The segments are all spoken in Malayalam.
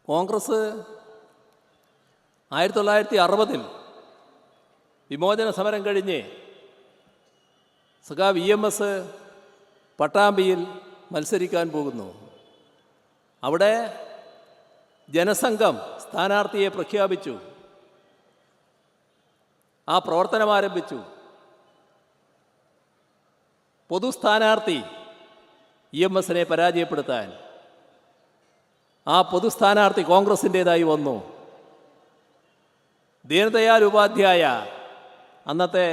കോൺഗ്രസ് 1960 വിമോചന സമരം കഴിഞ്ഞ് സഖാവ് EMS പട്ടാമ്പിയിൽ മത്സരിക്കാൻ പോകുന്നു. അവിടെ ജനസംഘം സ്ഥാനാർത്ഥിയെ പ്രഖ്യാപിച്ചു. ആ പ്രവർത്തനം ആരംഭിച്ചു. പൊതു സ്ഥാനാർത്ഥി EMSനെ പരാജയപ്പെടുത്താൻ ആ പൊതു സ്ഥാനാർത്ഥി കോൺഗ്രസിൻ്റേതായി വന്നു. ദീനദയാൽ ഉപാധ്യായ അന്നത്തെ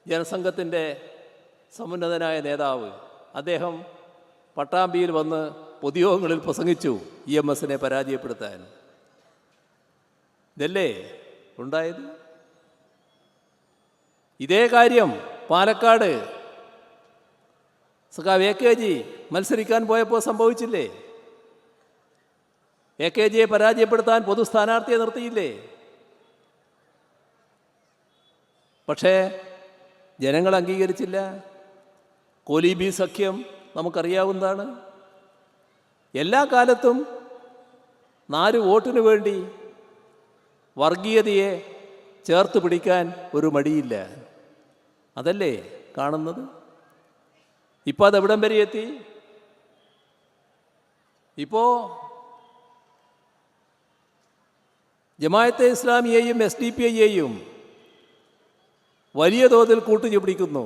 ജനസംഘത്തിൻ്റെ സമുന്നതനായ നേതാവ്, അദ്ദേഹം പട്ടാമ്പിയിൽ വന്ന് പൊതുയോഗങ്ങളിൽ പ്രസംഗിച്ചു EMSനെ പരാജയപ്പെടുത്താൻ. ഇതല്ലേ ഉണ്ടായത്? ഇതേ കാര്യം പാലക്കാട് സഖാവ് AKG മത്സരിക്കാൻ പോയപ്പോൾ സംഭവിച്ചില്ലേ? AKGയെ പരാജയപ്പെടുത്താൻ പൊതു സ്ഥാനാർത്ഥിയെ നിർത്തിയില്ലേ? പക്ഷേ ജനങ്ങൾ അംഗീകരിച്ചില്ല. കോലീബി സഖ്യം നമുക്കറിയാവുന്നതാണ്. എല്ലാ കാലത്തും 4 വോട്ടിനു വേണ്ടി വർഗീയതയെ ചേർത്ത് പിടിക്കാൻ ഒരു മടിയില്ല. അതല്ലേ കാണുന്നത്? ഇപ്പോൾ അതെവിടം വരെ എത്തി? ഇപ്പോൾ ജമാഅത്തെ ഇസ്ലാമിയെയും SDPIയെയും വലിയ തോതിൽ കൂട്ടുപിടിക്കുന്നു.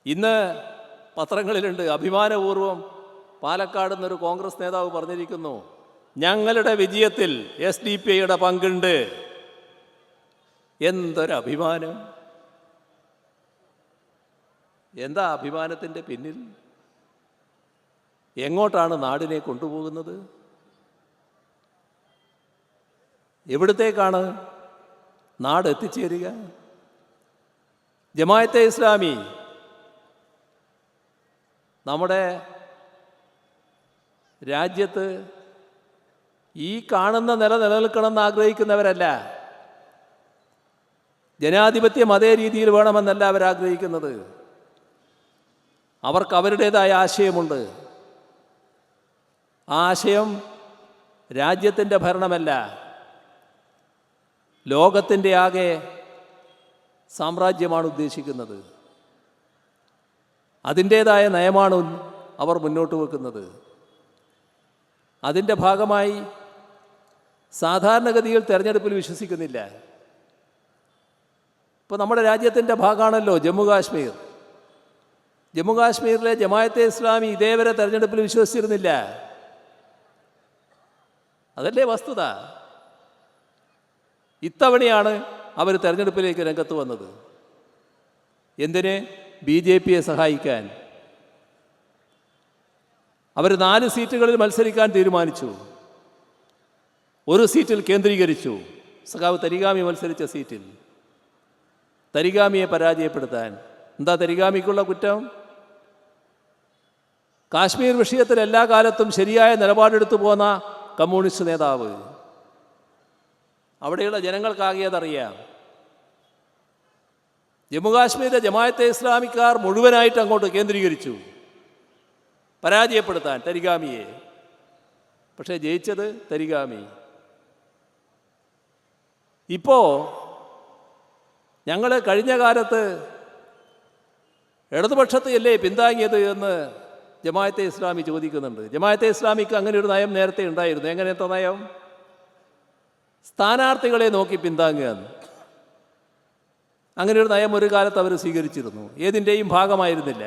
ഇന്ന് പത്രങ്ങളിലുണ്ട്, അഭിമാനപൂർവ്വം പാലക്കാട് നിന്നൊരു കോൺഗ്രസ് നേതാവ് പറഞ്ഞിരിക്കുന്നു, ഞങ്ങളുടെ വിജയത്തിൽ SDPIയുടെ പങ്കുണ്ട്. എന്തൊരഭിമാനം! എന്താ അഭിമാനത്തിൻ്റെ പിന്നിൽ? എങ്ങോട്ടാണ് നാടിനെ കൊണ്ടുപോകുന്നത്? എവിടത്തേക്കാണ് നാട് എത്തിച്ചേരുക? ജമാഅത്തെ ഇസ്ലാമി നമ്മുടെ രാജ്യത്ത് ഈ കാണുന്ന നിലനിൽക്കണമെന്ന് ആഗ്രഹിക്കുന്നവരല്ല. ജനാധിപത്യം അതേ രീതിയിൽ വേണമെന്നല്ല അവരാഗ്രഹിക്കുന്നത്. അവർക്ക് അവരുടേതായ ആശയമുണ്ട്. ആ ആശയം രാജ്യത്തിൻ്റെ ഭരണമല്ല, ലോകത്തിൻ്റെ ആകെ സാമ്രാജ്യമാണ് ഉദ്ദേശിക്കുന്നത്. അതിൻ്റേതായ നയമാണ് അവർ മുന്നോട്ട് വെക്കുന്നത്. അതിൻ്റെ ഭാഗമായി സാധാരണഗതിയിൽ തെരഞ്ഞെടുപ്പിൽ വിശ്വസിക്കുന്നില്ല. ഇപ്പോൾ നമ്മുടെ രാജ്യത്തിൻ്റെ ഭാഗമാണല്ലോ ജമ്മു കാശ്മീർ. ജമ്മു കാശ്മീരിലെ ജമാഅത്തെ ഇസ്ലാമി ഇതേവരെ തെരഞ്ഞെടുപ്പിൽ വിശ്വസിച്ചിരുന്നില്ല. അതല്ലേ വസ്തുത? ഇത്തവണയാണ് അവർ തെരഞ്ഞെടുപ്പിലേക്ക് രംഗത്ത് വന്നത്. എന്തിന്? BJPയെ സഹായിക്കാൻ. അവർ 4 സീറ്റുകളിൽ മത്സരിക്കാൻ തീരുമാനിച്ചു. ഒരു സീറ്റിൽ കേന്ദ്രീകരിച്ചു, സഖാവ് തരിഗാമി മത്സരിച്ച സീറ്റിൽ. തരിഗാമിയെ പരാജയപ്പെടുത്താൻ. എന്താ തരിഗാമിക്കുള്ള കുറ്റം? കാശ്മീർ വിഷയത്തിൽ എല്ലാ കാലത്തും ശരിയായ നിലപാടെടുത്തു പോന്ന കമ്മ്യൂണിസ്റ്റ് നേതാവ്. അവിടെയുള്ള ജനങ്ങൾക്കാകെ അതറിയാം. ജമ്മുകാശ്മീരിലെ ജമാഅത്തെ ഇസ്ലാമിക്കാർ മുഴുവനായിട്ട് അങ്ങോട്ട് കേന്ദ്രീകരിച്ചു പരാജയപ്പെടുത്താൻ തരിഗാമിയെ. പക്ഷേ ജയിച്ചത് തരിഗാമി. ഇപ്പോൾ ഞങ്ങൾ കഴിഞ്ഞ കാലത്ത് ഇടതുപക്ഷത്തെയല്ലേ പിന്താങ്ങിയത് എന്ന് ജമാഅത്തെ ഇസ്ലാമി ചോദിക്കുന്നുണ്ട്. ജമാഅത്തെ ഇസ്ലാമിക്ക് അങ്ങനെ ഒരു നയം നേരത്തെ ഉണ്ടായിരുന്നു. എങ്ങനത്തെ നയം? സ്ഥാനാർത്ഥികളെ നോക്കി പിന്താങ്ങുക. അങ്ങനെ ഒരു നയം ഒരു കാലത്ത് അവർ സ്വീകരിച്ചിരുന്നു. ഏതിൻ്റെയും ഭാഗമായിരുന്നില്ല.